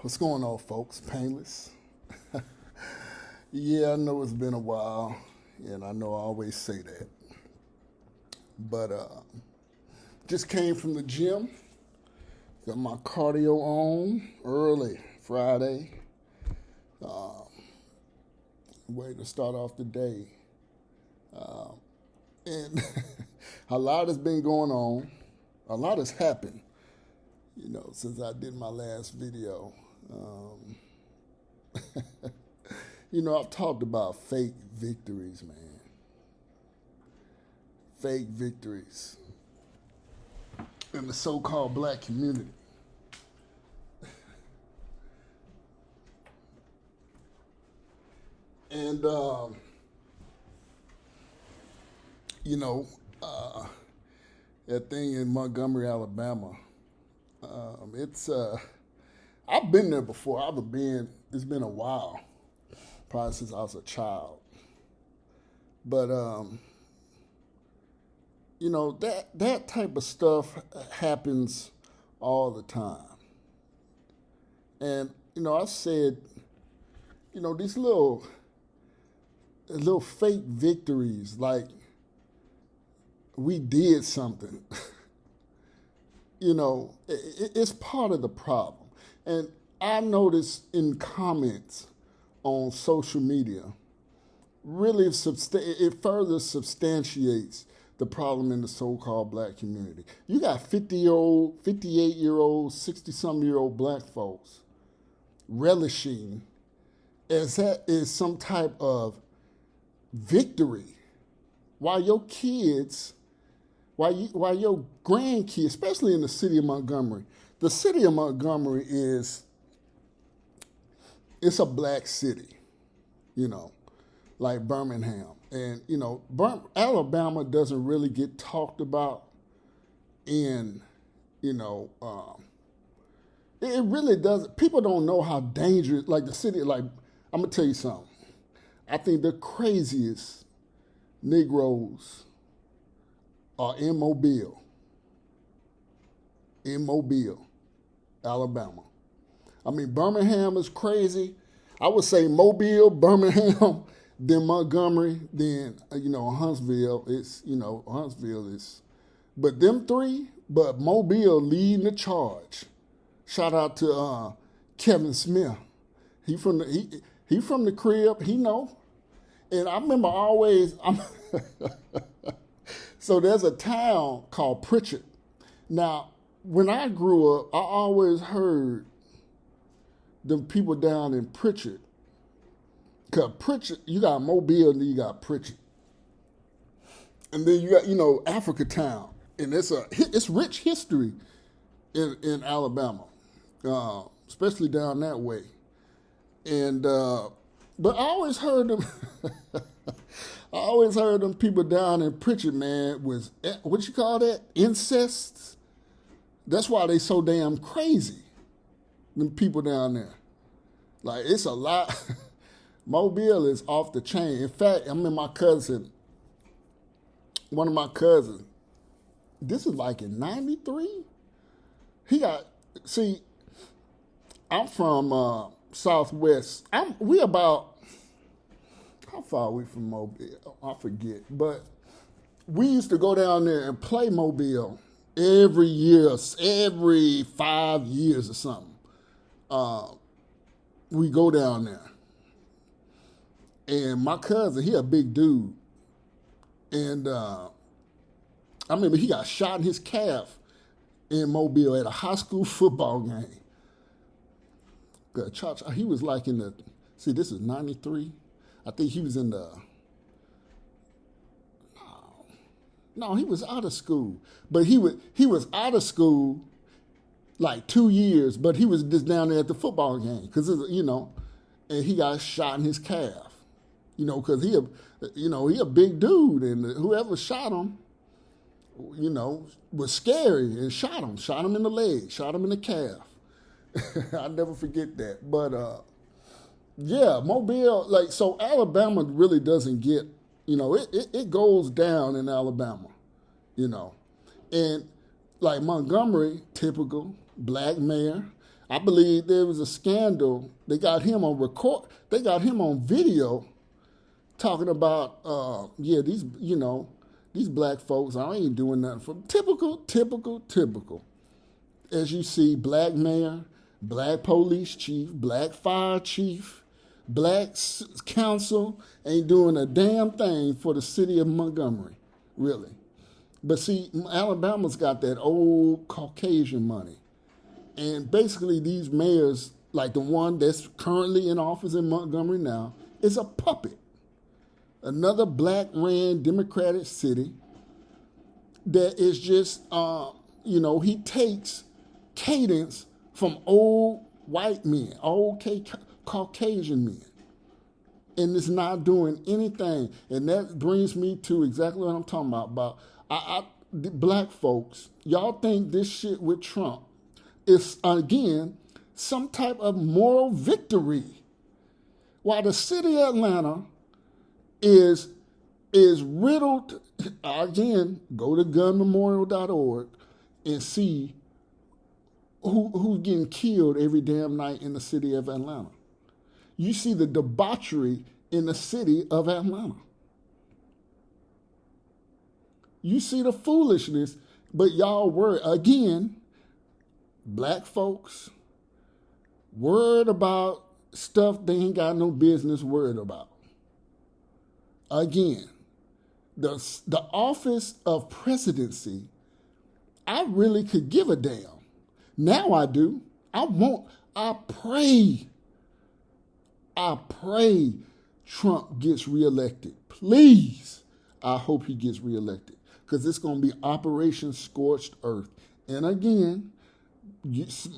What's going on, folks? Painless. Yeah, I know it's been a while, and I know I always say that. But just came from the gym, got my cardio on early Friday. Way to start off the day. And a lot has been going on. A lot has happened, since I did my last video. I've talked about fake victories, man. Fake victories in the so-called black community. And, that thing in Montgomery, Alabama, I've been there before. It's been a while, probably since I was a child. But, that type of stuff happens all the time. And, I said, these little fake victories, like we did something, it's part of the problem. And I noticed in comments on social media, really it further substantiates the problem in the so-called black community. You got 50-year-old, 58-year-old, 60-some-year-old black folks relishing as that is some type of victory, while your kids, while your grandkids, especially in the city of Montgomery, it's a black city, like Birmingham. And, Alabama doesn't really get talked about in, it really doesn't. People don't know how dangerous, like the city, like, I'm going to tell you something. I think the craziest Negroes are in Mobile, Alabama. I mean, Birmingham is crazy. I would say Mobile, Birmingham, then Montgomery, then, Huntsville. Huntsville is, but them three, but Mobile leading the charge. Shout out to Kevin Smith. He from the crib, he know. And I remember so there's a town called Pritchard. Now, when I grew up, I always heard the people down in Pritchard. Because Pritchard, you got Mobile and then you got Pritchard. And then you got, Africa Town. And it's rich history in Alabama, especially down that way. And, but I always heard them, people down in Pritchard, man, was, what you call that? Incest. That's why they so damn crazy, them people down there. Like, it's a lot. Mobile is off the chain. In fact, one of my cousins, this is like in 93. I'm from Southwest. How far are we from Mobile? I forget. But we used to go down there and play Mobile every year, every 5 years or something. We go down there. And my cousin, he a big dude. And I remember he got shot in his calf in Mobile at a high school football game. He was like this is 93. I think he was in no, he was out of school. But he was out of school like 2 years, but he was just down there at the football game because, and he got shot in his calf, because he a big dude, and whoever shot him, was scary and shot him in the leg, shot him in the calf. I'll never forget that. But, yeah, Mobile, so Alabama really doesn't get, it goes down in Alabama, And like Montgomery, typical black mayor. I believe there was a scandal. They got him on record. They got him on video talking about, yeah, these black folks, I ain't doing nothing for them. Typical. As you see, black mayor, black police chief, black fire chief, black council ain't doing a damn thing for the city of Montgomery, really. But see, Alabama's got that old Caucasian money. And basically these mayors, like the one that's currently in office in Montgomery now, is a puppet. Another black-ran Democratic city that is just, he takes cadence from old white men, old Caucasian men, and is not doing anything. And that brings me to exactly what I'm talking about the black folks. Y'all think this shit with Trump is, again, some type of moral victory, while the city of Atlanta is riddled. Again, go to gunmemorial.org and see who's getting killed every damn night in the city of Atlanta. You see the debauchery in the city of Atlanta. You see the foolishness, but y'all worry. Again, black folks worried about stuff they ain't got no business worried about. Again, the office of presidency, I really could give a damn. Now I do. I pray Trump gets reelected. Please, I hope he gets reelected. Because it's going to be Operation Scorched Earth. And again,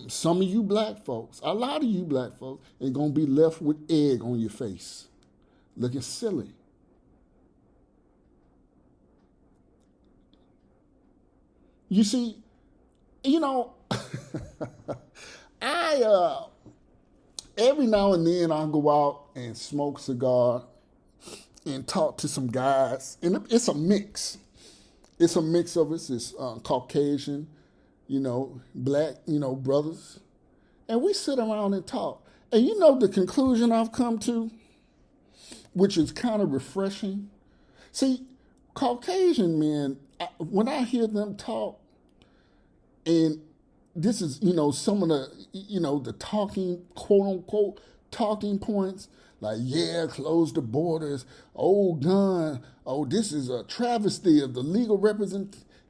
some of you black folks, a lot of you black folks, are going to be left with egg on your face, looking silly. You see, I every now and then I go out and smoke a cigar and talk to some guys, and it's a mix. It's a mix of us. It's Caucasian, black, brothers. And we sit around and talk. And the conclusion I've come to, which is kind of refreshing. See, Caucasian men, when I hear them talk, and this is, some of the, the talking, quote unquote, talking points, like, yeah, close the borders, oh, gun, oh, this is a travesty of the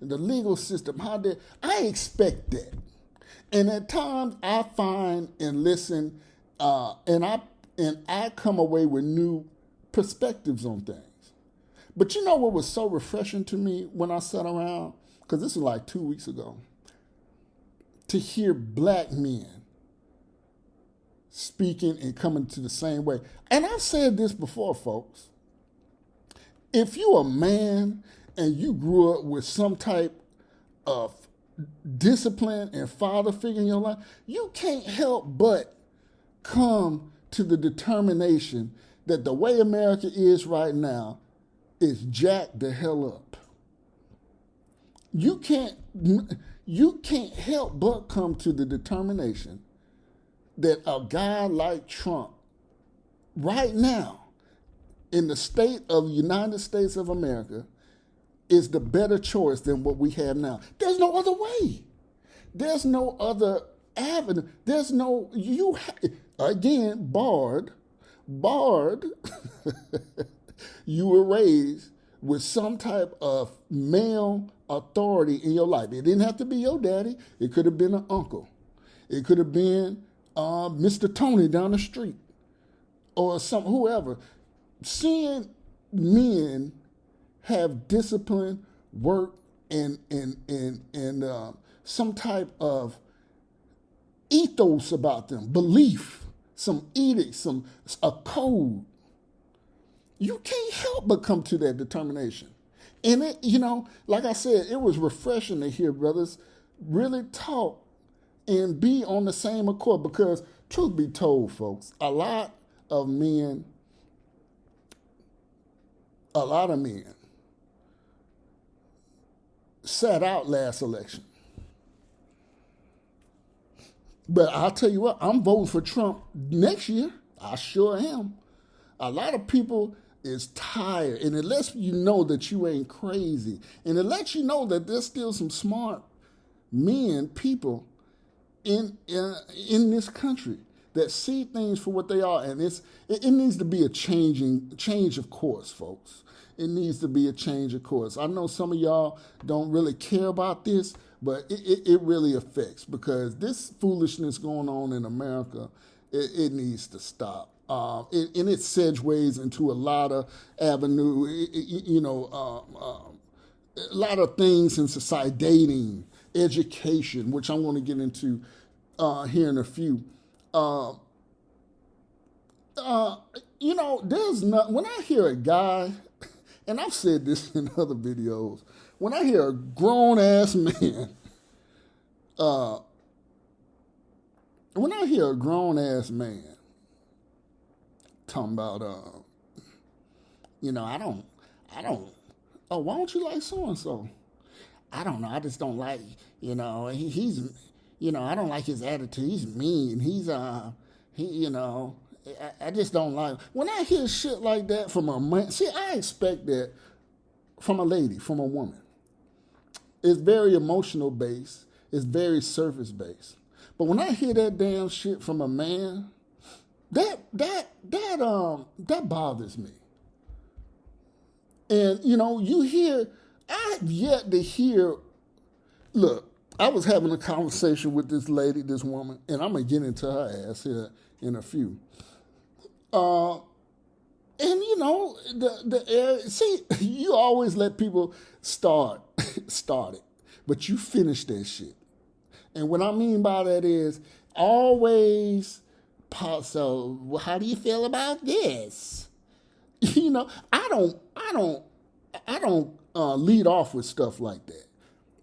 the legal system. I expect that. And at times I find and listen, and I come away with new perspectives on things. But you know what was so refreshing to me when I sat around, because this was like 2 weeks ago, to hear black men speaking and coming to the same way. And I've said this before, folks. If you're a man and you grew up with some type of discipline and father figure in your life, you can't help but come to the determination that the way America is right now is jacked the hell up. You can't help but come to the determination that a guy like Trump, right now, in the state of the United States of America, is the better choice than what we have now. There's no other way. There's no other avenue. There's no, again, barred, you were raised with some type of male authority in your life. It didn't have to be your daddy. It could have been an uncle. It could have been Mr. Tony down the street, or whoever. Seeing men have discipline, work, and some type of ethos about them, belief, some edict, a code. You can't help but come to that determination. And it, like I said, it was refreshing to hear brothers really talk and be on the same accord, because truth be told, folks, a lot of men sat out last election But I'll tell you what, I'm voting for Trump next year. I sure am. A lot of people is tired, and it lets you know that you ain't crazy, and it lets you know that there's still some smart men, people in this country that see things for what they are, and it needs to be a change of course, folks. It needs to be a change of course. I know some of y'all don't really care about this, but it really affects, because this foolishness going on in America, it needs to stop. And it segues into a lot of avenue, a lot of things in society, dating, education, which I'm going to get into here in a few. There's not, when I hear a guy, and I've said this in other videos, when I hear a grown ass man, when I hear a grown ass man talking about, I don't, oh, why don't you like so and so? I don't know. I just don't like, he's, I don't like his attitude. He's mean. I just don't like. When I hear shit like that from a man, see, I expect that from a lady, from a woman. It's very emotional based. It's very surface based. But when I hear that damn shit from a man, that bothers me. And I've yet to hear. Look, I was having a conversation with this lady, this woman, and I'm gonna get into her ass here in a few. You always let people start it, but you finish that shit. And what I mean by that is always. So, how do you feel about this? I don't lead off with stuff like that,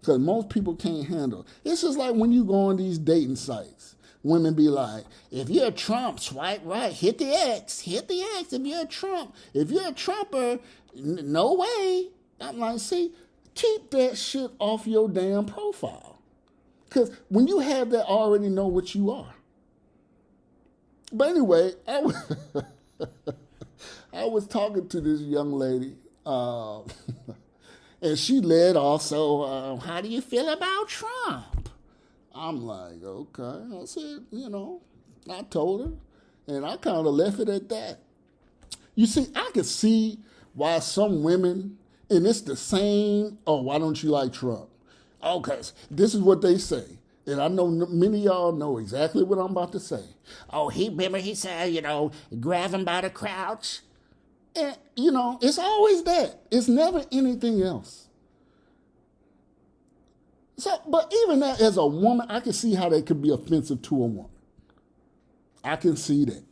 because most people can't handle it. It's just like when you go on these dating sites. Women be like, if you're a Trump, swipe right, hit the X if you're a Trump. If you're a Trumper, no way. I'm like, see, keep that shit off your damn profile. Because when you have that, already know what you are. But anyway, I was talking to this young lady, and she led off, so how do you feel about Trump? I'm like, okay. I said, I told her, and I kind of left it at that. You see, I could see why some women, and it's the same, oh, why don't you like Trump? Okay, this is what they say. And I know many of y'all know exactly what I'm about to say. Oh, remember he said, grab him by the crotch. And, it's always that. It's never anything else. So, but even that, as a woman, I can see how that could be offensive to a woman. I can see that.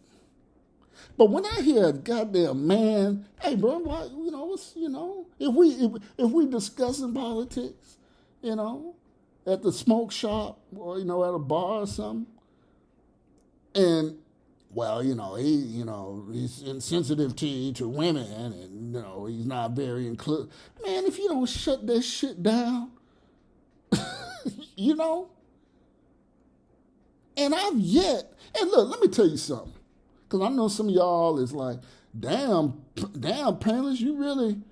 But when I hear a goddamn man, hey, bro, what, if we discussing politics, at the smoke shop or, at a bar or something. And, well, he's insensitive to women and, he's not very inclusive. Man, if you don't shut that shit down, and and look, let me tell you something. Because I know some of y'all is like, damn, panelists, you really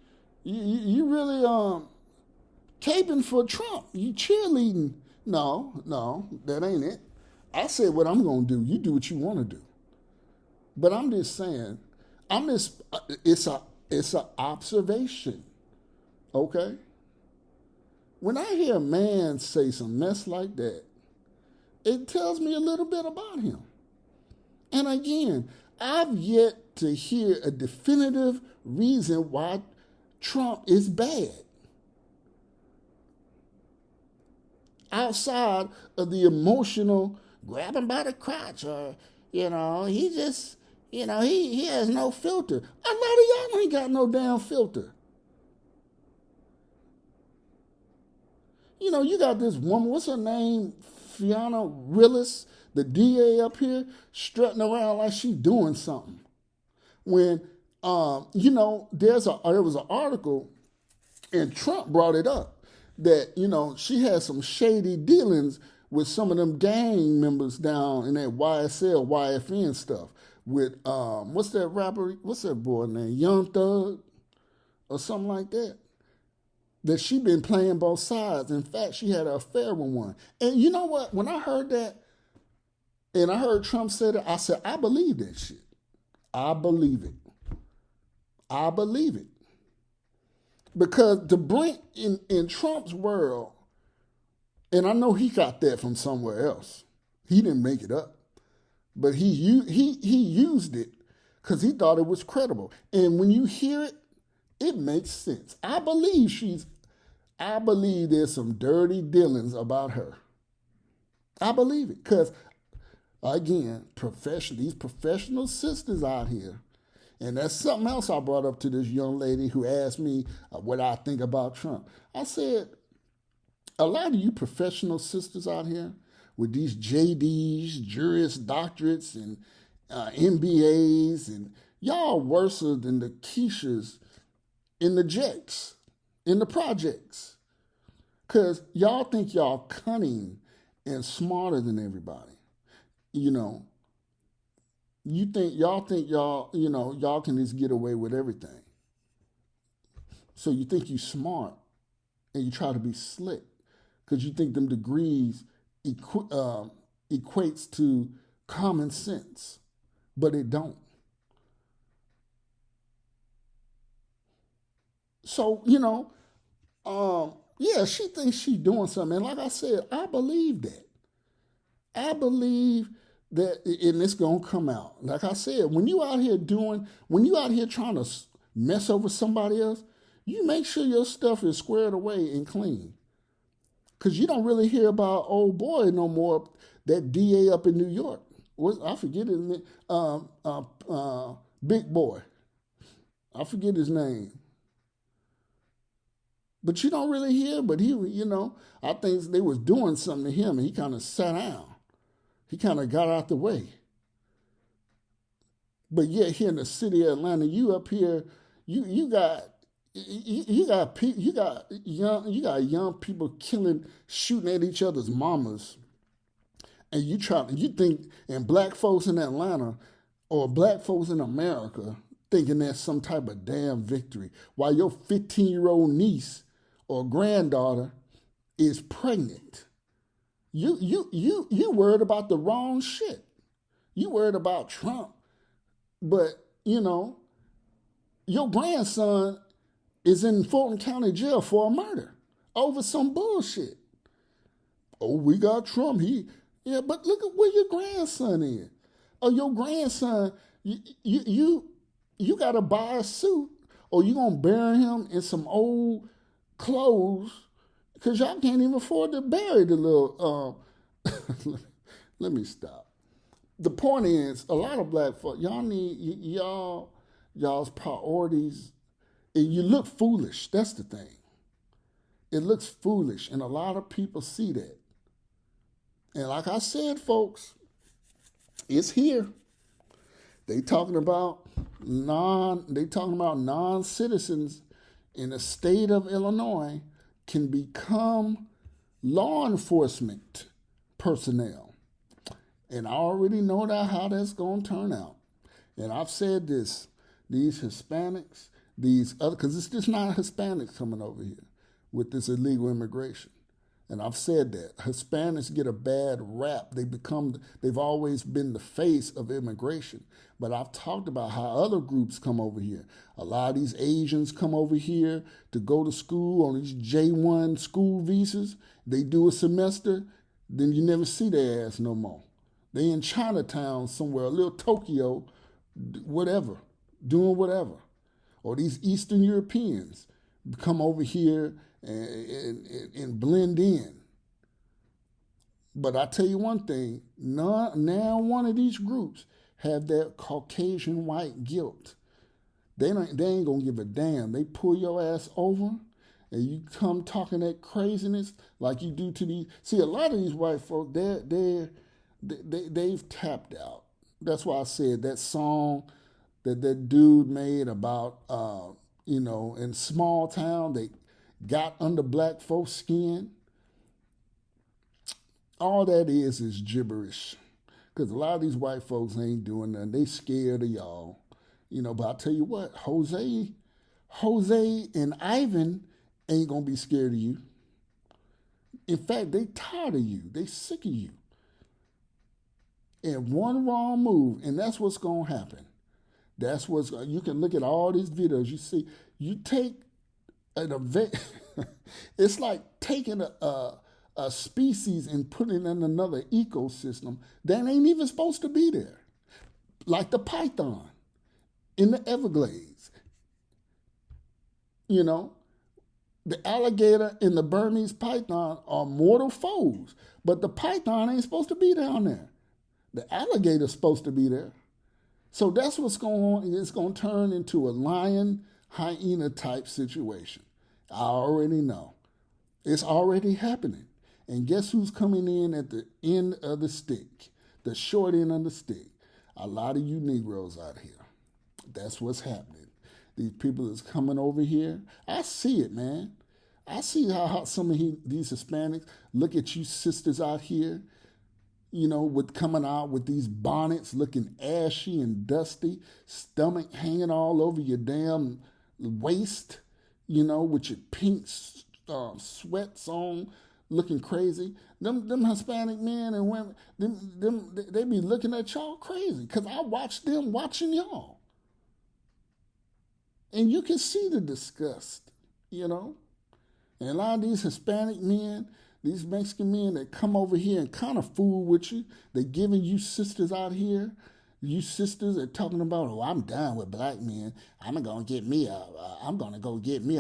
caping for Trump. You cheerleading. No, that ain't it. I said what I'm going to do. You do what you want to do. But I'm just saying, it's a observation. Okay? When I hear a man say some mess like that, it tells me a little bit about him. And again, I've yet to hear a definitive reason why Trump is bad. Outside of the emotional, grab him by the crotch, or, he just, he has no filter. A lot of y'all ain't got no damn filter. You got this woman, what's her name? Fiona Willis, the DA up here, strutting around like she's doing something. When, there was an article, and Trump brought it up, that, she had some shady dealings with some of them gang members down in that YSL, YFN stuff. With what's that rapper? What's that boy name? Young Thug or something like that. That she been playing both sides. In fact, she had an affair with one. And you know what? When I heard that, and I heard Trump say that, I said, I believe that shit. I believe it. I believe it. Because to bring in Trump's world, and I know he got that from somewhere else. He didn't make it up, but he used it because he thought it was credible. And when you hear it, it makes sense. I believe there's some dirty dealings about her. I believe it because, again, these professional sisters out here, and that's something else I brought up to this young lady who asked me what I think about Trump. I said, a lot of you professional sisters out here with these JDs, Juris Doctorates, and MBAs, and y'all worse than the Keishas in the Jets, in the projects. Because y'all think y'all cunning and smarter than everybody. You know, y'all can just get away with everything. So you think you smart and you try to be slick because you think them degrees equates to common sense, but it don't. So, yeah, she thinks she's doing something. And like I said, I believe that. I believe that, and it's going to come out. Like I said, when you out here trying to mess over somebody else, you make sure your stuff is squared away and clean. Because you don't really hear about old boy no more, that DA up in New York. I forget his name. Big boy. I forget his name. But you don't really hear, but I think they was doing something to him and he kind of sat down. He kind of got out the way. But yet here in the city of Atlanta, you up here, you got young people shooting at each other's mamas, and you think, and black folks in Atlanta or black folks in America thinking that's some type of damn victory, while your 15-year-old niece or granddaughter is pregnant. You worried about the wrong shit. You worried about Trump, but your grandson is in Fulton County Jail for a murder over some bullshit. Oh, we got Trump. But look at where your grandson is. Oh, your grandson, you got to buy a suit, or you gonna bury him in some old clothes because y'all can't even afford to bury the little. Let me stop. The point is, a lot of black folk, y'all need y'all's priorities. And you look foolish. That's the thing. It looks foolish, and a lot of people see that. And like I said, folks, it's here. They talking about non-citizens in the state of Illinois can become law enforcement personnel. And I already know how that's going to turn out. And I've said this, these Hispanics, these other, because it's just not Hispanics coming over here with this illegal immigration. And I've said that Hispanics get a bad rap. They've always been the face of immigration. But I've talked about how other groups come over here. A lot of these Asians come over here to go to school on these J1 school visas. They do a semester, then you never see their ass no more. They in Chinatown somewhere, a little Tokyo, whatever, doing whatever. Or these Eastern Europeans come over here and blend in. But I tell you one thing, now one of these groups have that Caucasian white guilt. They ain't gonna give a damn. They pull your ass over and you come talking that craziness like you do to these. See, a lot of these white folk, they've tapped out. That's why I said that song that dude made about, in small town, they got under black folks' skin. All that is gibberish. Because a lot of these white folks ain't doing nothing. They scared of y'all. But I'll tell you what, Jose and Ivan ain't gonna be scared of you. In fact, they tired of you. They sick of you. And one wrong move, and that's what's gonna happen. That's what's you can look at all these videos. You see, you take an event. It's like taking a species and putting it in another ecosystem that ain't even supposed to be there, like the python in the Everglades. The alligator and the Burmese python are mortal foes, but the python ain't supposed to be down there. The alligator's supposed to be there. So that's what's going on. It's going to turn into a lion hyena type situation. I already know. It's already happening. And guess who's coming in at the end of the stick? The short end of the stick. A lot of you Negroes out here. That's what's happening. These people that's coming over here. I see it, man. I see how some of these Hispanics look at you sisters out here, with coming out with these bonnets looking ashy and dusty, stomach hanging all over your damn waist, with your pink sweats on, looking crazy. Them Hispanic men and women, they be looking at y'all crazy because I watch them watching y'all. And you can see the disgust, And a lot of these Hispanic men, these Mexican men that come over here and kind of fool with you, they giving you sisters out here, you sisters are talking about, oh, I'm down with black men. I'm gonna go get me a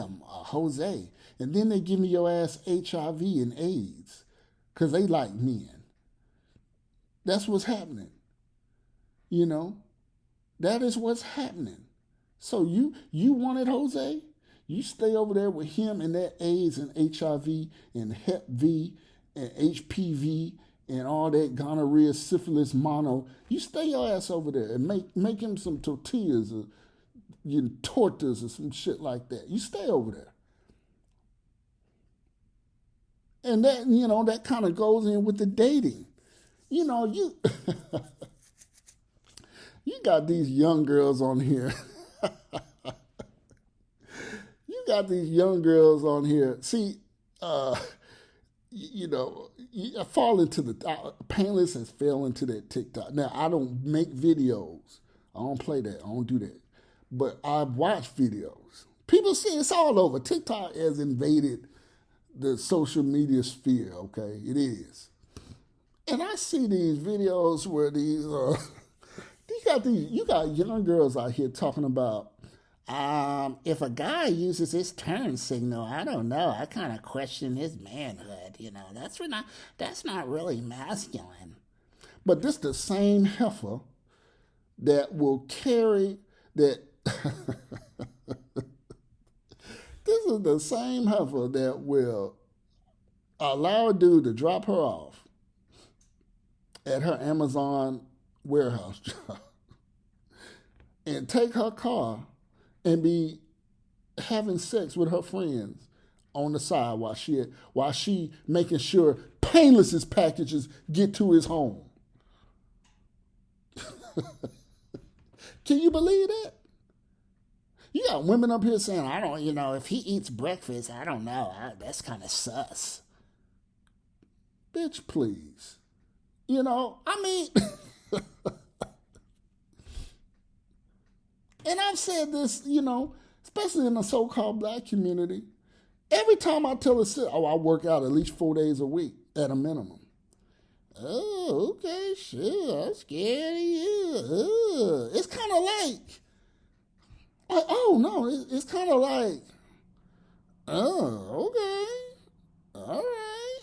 Jose, and then they give me your ass HIV and AIDS, cause they like men. That's what's happening. That is what's happening. So you wanted Jose? You stay over there with him and that AIDS and HIV and Hep V and HPV and all that gonorrhea, syphilis, mono. You stay your ass over there and make him some tortillas or tortas or some shit like that. You stay over there. And that, that kind of goes in with the dating. You you got these young girls on here. Got these young girls on here. See, I fall into Painless has fell into that TikTok. Now, I don't make videos. I don't play that. I don't do that. But I watch videos. People see it's all over. TikTok has invaded the social media sphere, okay? It is. And I see these videos where you got young girls out here talking about, if a guy uses his turn signal, I don't know. I kind of question his manhood. That's not really masculine. But this the same heifer that will carry that. This is the same heifer that will allow a dude to drop her off at her Amazon warehouse job and take her car and be having sex with her friends on the side while she making sure Painless's packages get to his home. Can you believe that? You got women up here saying, I don't, if he eats breakfast, I don't know. That's kind of sus. Bitch, please. I mean... And I've said this, especially in the so-called black community. Every time I tell a sister, I work out at least 4 days a week at a minimum. Oh, okay, sure, I'm scared of you. It's kind of like, oh, no, it's kind of like, oh, okay, all right.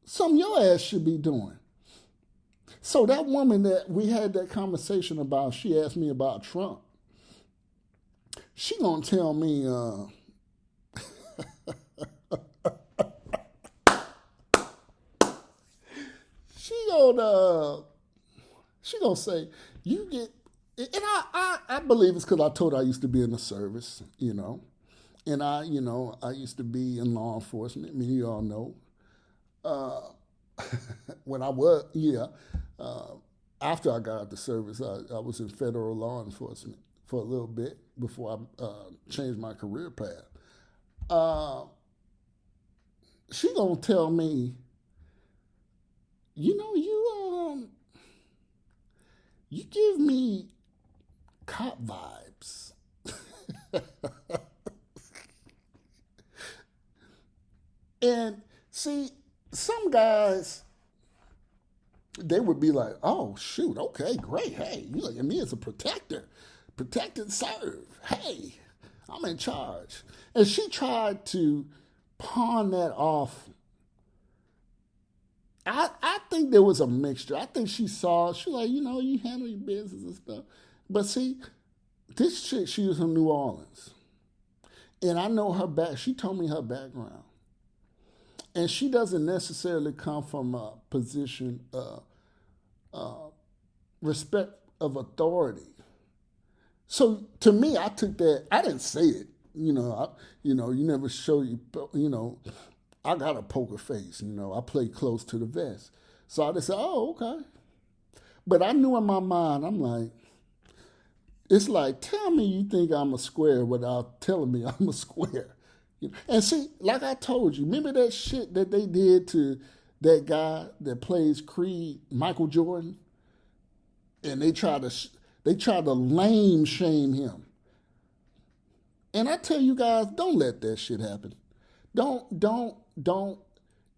Something your ass should be doing. So that woman that we had that conversation about, she asked me about Trump. She gonna tell me, she gonna say, you get, and I believe it's because I told her I used to be in the service, and I used to be in law enforcement. I mean, you all know. Uh, when I was, yeah, uh, after I got out the service, I was in federal law enforcement for a little bit before I changed my career path. Uh, she gonna tell me, you know, you give me cop vibes. And see, some guys, they would be like, oh, shoot, okay, great. Hey, you look at me as a protector. Protect and serve. Hey, I'm in charge. And she tried to pawn that off. I think there was a mixture. I think she was like, you handle your business and stuff. But see, this chick, she was from New Orleans. And I know her back. She told me her background. And she doesn't necessarily come from a position of respect of authority. So to me, I took that. I didn't say it. You never show you. I got a poker face. I play close to the vest. So I just said, oh, okay. But I knew in my mind, I'm like, it's like, tell me you think I'm a square without telling me I'm a square. And see, like I told you, remember that shit that they did to that guy that plays Creed, Michael Jordan, and they tried to lame shame him. And I tell you guys, don't let that shit happen. Don't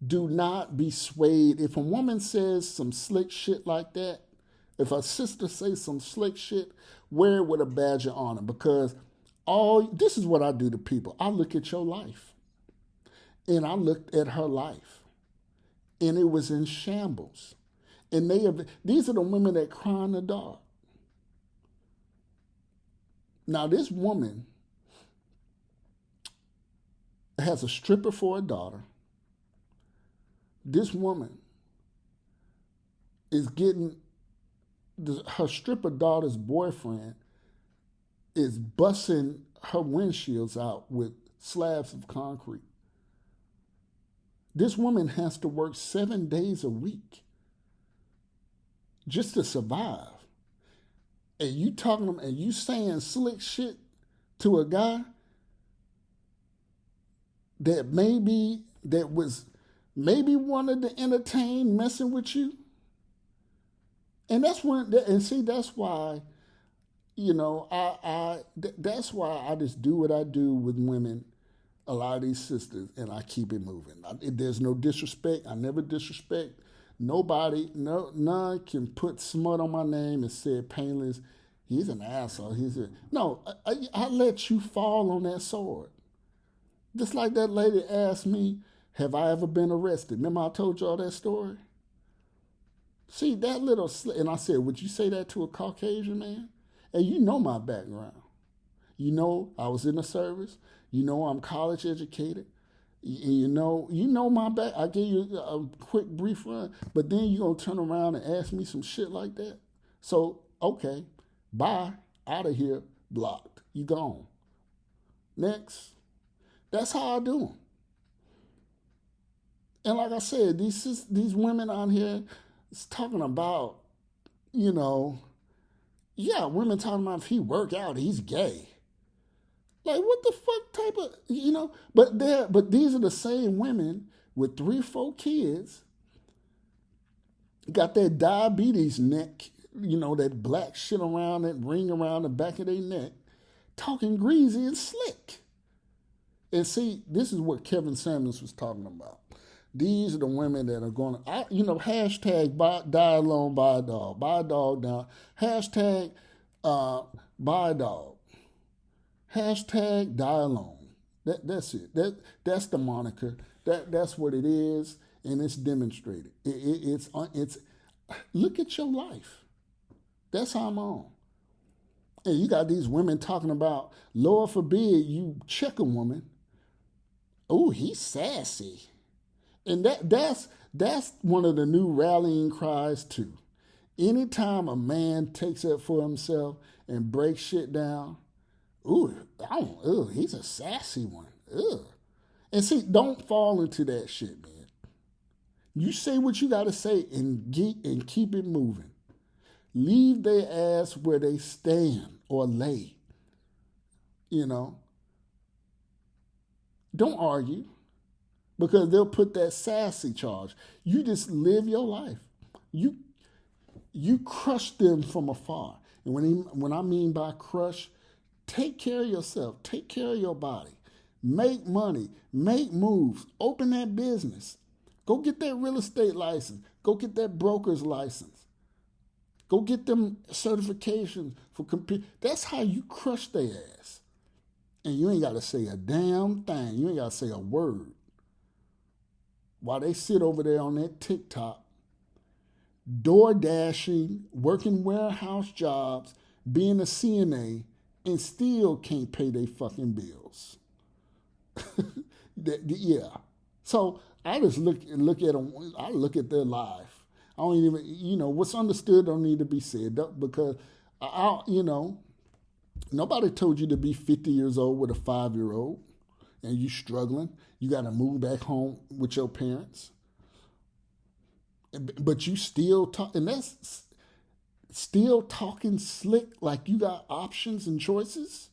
do not be swayed. If a woman says some slick shit like that, if a sister says some slick shit, wear it with a badge of honor, because this is what I do to people. I look at your life. And I looked at her life. And it was in shambles. And these are the women that cry in the dark. Now, this woman has a stripper for a daughter. This woman is getting her stripper daughter's boyfriend is busting her windshields out with slabs of concrete. This woman has to work 7 days a week just to survive. And you saying slick shit to a guy that was maybe wanted to entertain messing with you. And that's why, that's why I just do what I do with women, a lot of these sisters, and I keep it moving. There's no disrespect. I never disrespect nobody. None can put smut on my name and say painless. He's an asshole. I let you fall on that sword. Just like that lady asked me, have I ever been arrested? Remember I told y'all that story? See, that and I said, would you say that to a Caucasian man? And you know my background. You know I was in the service. You know I'm college educated. You know my back. I gave you a quick brief run, but then you're going to turn around and ask me some shit like that? So, okay, bye, out of here, blocked. You gone. Next. That's how I do them. And like I said, these women out here is talking about, women talking about if he work out, he's gay. Like, what the fuck type of, but these are the same women with 3, 4 kids, got that diabetes neck, that black shit around, that ring around the back of their neck, talking greasy and slick. And see, this is what Kevin Samuels was talking about. These are the women that are going to, hashtag die alone, buy a dog. Buy a dog now. Hashtag buy a dog. Hashtag die alone. That's it. That's the moniker. That's what it is, and it's demonstrated. It's look at your life. That's how I'm on. And you got these women talking about, Lord forbid you check a woman. Oh, he's sassy. And that's one of the new rallying cries too. Anytime a man takes up for himself and breaks shit down, he's a sassy one. Ugh. And see, don't fall into that shit, man. You say what you got to say and keep it moving. Leave their ass where they stand or lay. You know, don't argue because they'll put that sassy charge. You just live your life. You you crush them from afar. And when I mean by crush, take care of yourself. Take care of your body. Make money. Make moves. Open that business. Go get that real estate license. Go get that broker's license. Go get them certifications for computer. That's how you crush their ass. And you ain't got to say a damn thing. You ain't got to say a word. While they sit over there on that TikTok, door dashing, working warehouse jobs, being a CNA, and still can't pay their fucking bills. Yeah. So I just look at them. I look at their life. I don't even, what's understood don't need to be said because nobody told you to be 50 years old with a 5-year-old and you struggling. You got to move back home with your parents. But you still talk, and that's still talking slick like you got options and choices.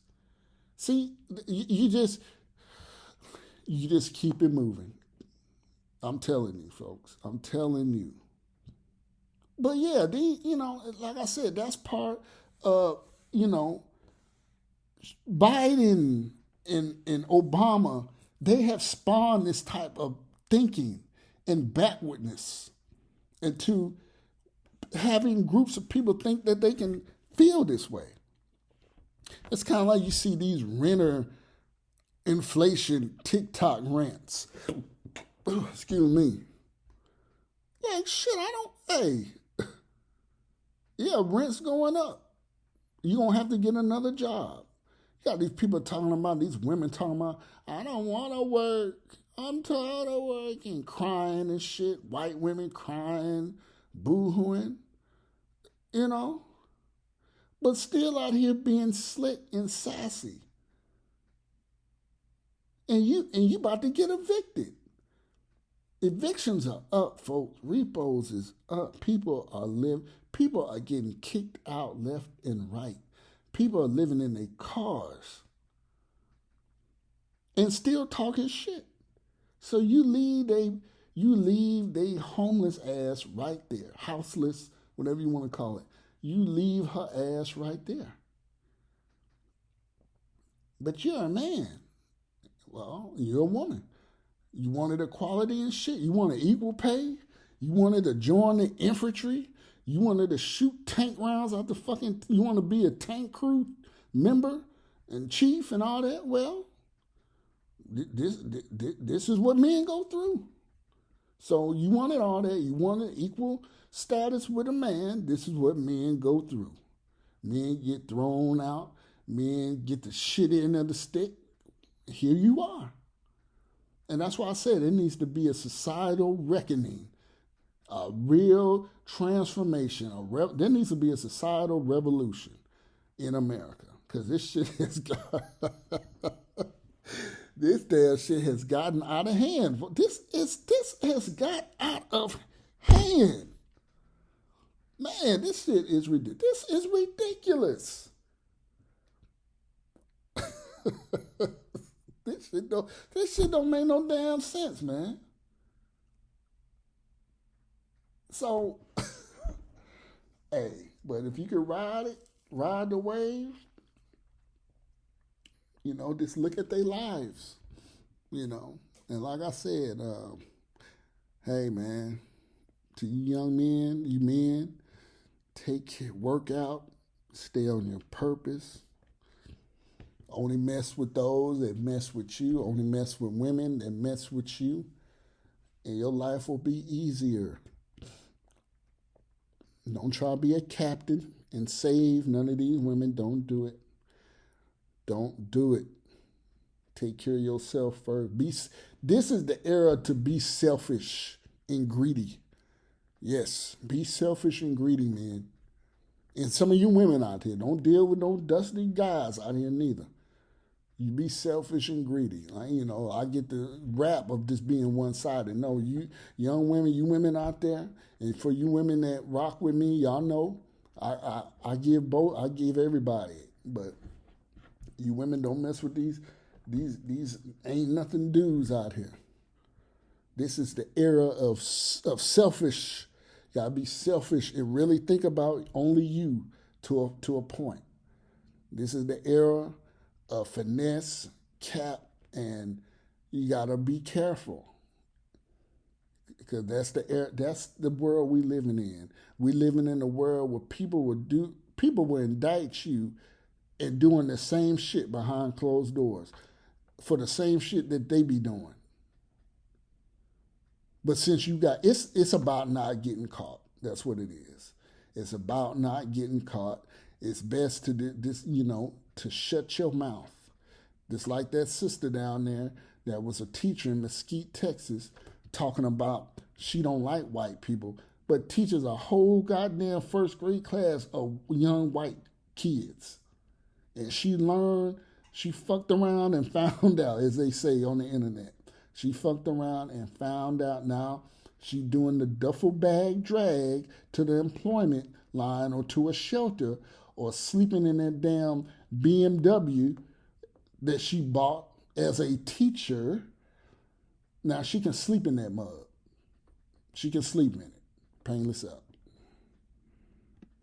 See, you just keep it moving. I'm telling you, folks. I'm telling you. But yeah, like I said, that's part of, Biden and Obama, they have spawned this type of thinking and backwardness into having groups of people think that they can feel this way. It's kind of like you see these renter inflation TikTok rants. Excuse me. Like, shit, hey. Yeah, rent's going up. You're going to have to get another job. You got these people talking about, these women talking about, I don't want to work. I'm tired of working, crying and shit. White women crying, boo-hooing, but still out here being slick and sassy. And you about to get evicted. Evictions are up, folks. Repos is up. People are getting kicked out left and right. People are living in their cars and still talking shit. So you leave they homeless ass right there, houseless, whatever you want to call it. You leave her ass right there. But you're a man. Well, you're a woman. You wanted equality and shit. You wanted equal pay. You wanted to join the infantry. You wanted to shoot tank rounds out the fucking. You want to be a tank crew member and chief and all that. Well, this is what men go through. So you wanted all that. You wanted equal status with a man. This is what men go through. Men get thrown out. Men get the shit end of the stick. Here you are. And that's why I said it needs to be a societal reckoning, a real transformation. There needs to be a societal revolution in America because this shit has got this damn shit has gotten out of hand. This has got out of hand. Man, this shit is ridiculous. This is ridiculous. This shit don't make no damn sense, man. So, hey, but if you can ride the wave, just look at their lives, And like I said, hey, man, to you young men, you men, work out, stay on your purpose. Only mess with those that mess with you. Only mess with women that mess with you. And your life will be easier. Don't try to be a captain and save none of these women. Don't do it. Don't do it. Take care of yourself first. This is the era to be selfish and greedy. Yes, be selfish and greedy, man. And some of you women out here, don't deal with no dusty guys out here neither. You be selfish and greedy. I get the rap of just being one sided. No, you young women, you women out there, and for you women that rock with me, y'all know I give both. I give everybody, but you women don't mess with these ain't nothing dudes out here. This is the era of selfish. You gotta be selfish and really think about only you to a point. This is the era of finesse, cap, and you gotta be careful because that's the world we living in. We living in a world where people will indict you and doing the same shit behind closed doors for the same shit that they be doing. But since you got it's about not getting caught. That's what it is. It's about not getting caught. It's best to to shut your mouth. Just like that sister down there that was a teacher in Mesquite, Texas, talking about she don't like white people, but teaches a whole goddamn first grade class of young white kids. And she fucked around and found out, as they say on the internet. She fucked around and found out now she doing the duffel bag drag to the employment line or to a shelter or sleeping in that damn BMW that she bought as a teacher. Now she can sleep in that mug. She can sleep in it. Painless up.